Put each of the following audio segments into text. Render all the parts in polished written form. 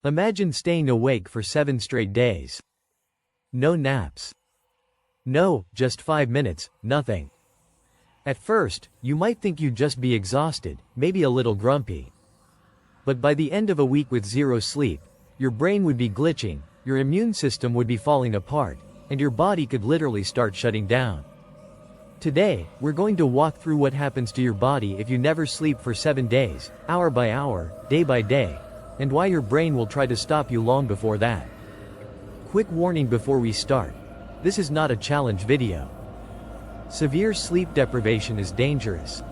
Imagine staying awake for 7 straight days. No naps. No, just 5 minutes, nothing. At first, you might think you'd just be exhausted, maybe a little grumpy. But by the end of a week with zero sleep, your brain would be glitching, your immune system would be falling apart, and your body could literally start shutting down. Today, we're going to walk through what happens to your body if you never sleep for 7 days, hour by hour, day by day, and why your brain will try to stop you long before that. Quick warning before we start. This is not a challenge video. Severe sleep deprivation is dangerous.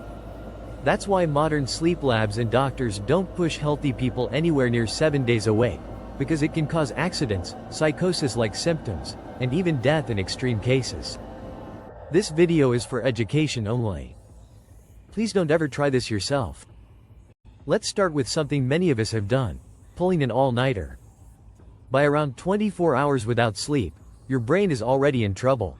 That's why modern sleep labs and doctors don't push healthy people anywhere near 7 days awake, because it can cause accidents, psychosis-like symptoms, and even death in extreme cases. This video is for education only. Please don't ever try this yourself. Let's start with something many of us have done: pulling an all-nighter. By around 24 hours without sleep, your brain is already in trouble.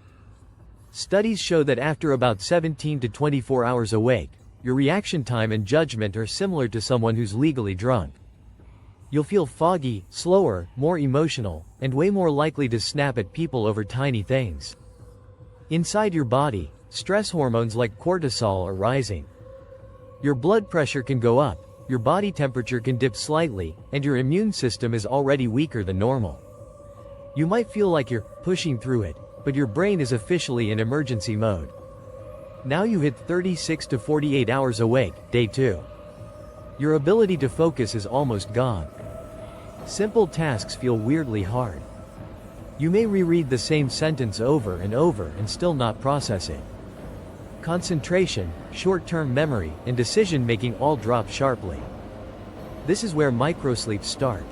Studies show that after about 17 to 24 hours awake, your reaction time and judgment are similar to someone who's legally drunk. You'll feel foggy, slower, more emotional, and way more likely to snap at people over tiny things. Inside your body, stress hormones like cortisol are rising. Your blood pressure can go up, your body temperature can dip slightly, and your immune system is already weaker than normal. You might feel like you're pushing through it, but your brain is officially in emergency mode. Now you hit 36 to 48 hours awake, day 2. Your ability to focus is almost gone. Simple tasks feel weirdly hard. You may reread the same sentence over and over and still not process it. Concentration, short-term memory, and decision-making all drop sharply. This is where microsleeps start.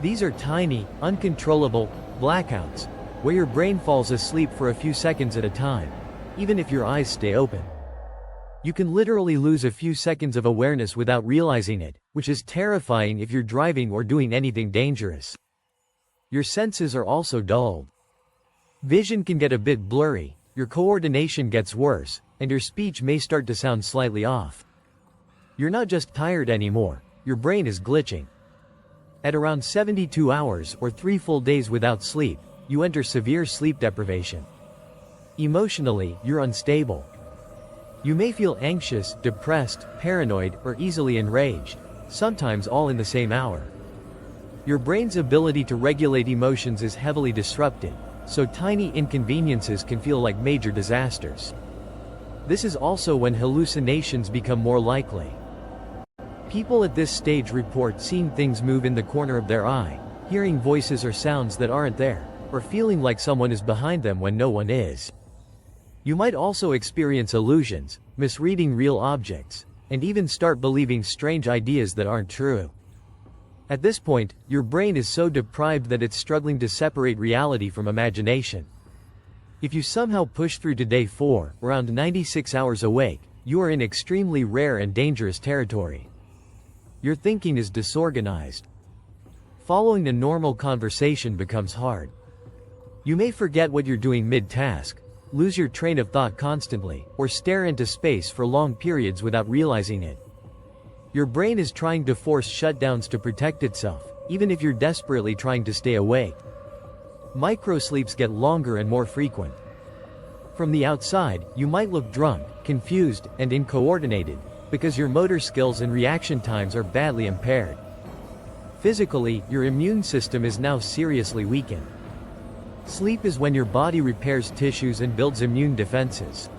These are tiny, uncontrollable blackouts, where your brain falls asleep for a few seconds at a time, even if your eyes stay open. You can literally lose a few seconds of awareness without realizing it, which is terrifying if you're driving or doing anything dangerous. Your senses are also dulled. Vision can get a bit blurry, your coordination gets worse, and your speech may start to sound slightly off. You're not just tired anymore, your brain is glitching. At around 72 hours or 3 full days without sleep, you enter severe sleep deprivation. Emotionally, you're unstable. You may feel anxious, depressed, paranoid, or easily enraged, sometimes all in the same hour. Your brain's ability to regulate emotions is heavily disrupted, so tiny inconveniences can feel like major disasters. This is also when hallucinations become more likely. People at this stage report seeing things move in the corner of their eye, hearing voices or sounds that aren't there, or feeling like someone is behind them when no one is. You might also experience illusions, misreading real objects, and even start believing strange ideas that aren't true. At this point, your brain is so deprived that it's struggling to separate reality from imagination. If you somehow push through to day 4, around 96 hours awake, you are in extremely rare and dangerous territory. Your thinking is disorganized. Following a normal conversation becomes hard. You may forget what you're doing mid-task, lose your train of thought constantly, or stare into space for long periods without realizing it. Your brain is trying to force shutdowns to protect itself, even if you're desperately trying to stay awake. Microsleeps get longer and more frequent. From the outside, you might look drunk, confused, and incoordinated, because your motor skills and reaction times are badly impaired. Physically, your immune system is now seriously weakened. Sleep is when your body repairs tissues and builds immune defenses.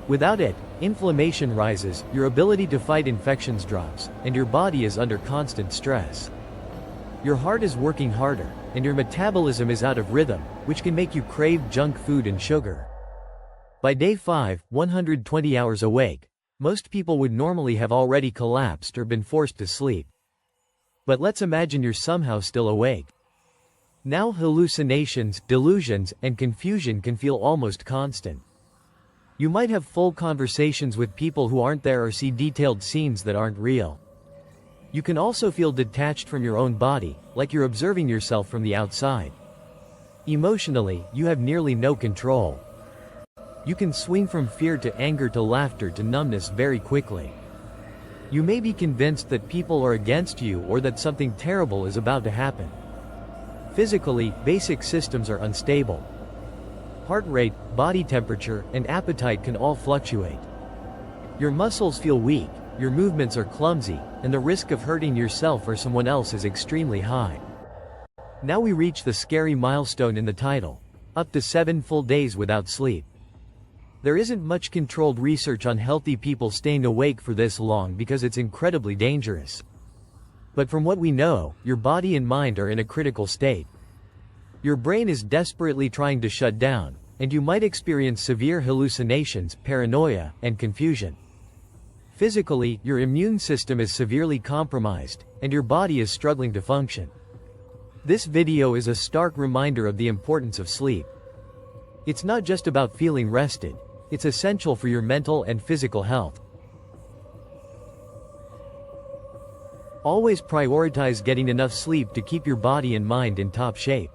Without it, inflammation rises, your ability to fight infections drops, and your body is under constant stress. Your heart is working harder, and your metabolism is out of rhythm, which can make you crave junk food and sugar. By day 5, 120 hours awake, most people would normally have already collapsed or been forced to sleep. But let's imagine you're somehow still awake. Now hallucinations, delusions, and confusion can feel almost constant. You might have full conversations with people who aren't there or see detailed scenes that aren't real. You can also feel detached from your own body, like you're observing yourself from the outside. Emotionally, you have nearly no control. You can swing from fear to anger to laughter to numbness very quickly. You may be convinced that people are against you or that something terrible is about to happen. Physically, basic systems are unstable. Heart rate, body temperature, and appetite can all fluctuate. Your muscles feel weak, your movements are clumsy, and the risk of hurting yourself or someone else is extremely high. Now we reach the scary milestone in the title. Up to 7 full days without sleep. There isn't much controlled research on healthy people staying awake for this long because it's incredibly dangerous. But from what we know, your body and mind are in a critical state. Your brain is desperately trying to shut down, and you might experience severe hallucinations, paranoia, and confusion. Physically, your immune system is severely compromised, and your body is struggling to function. This video is a stark reminder of the importance of sleep. It's not just about feeling rested, it's essential for your mental and physical health. Always prioritize getting enough sleep to keep your body and mind in top shape.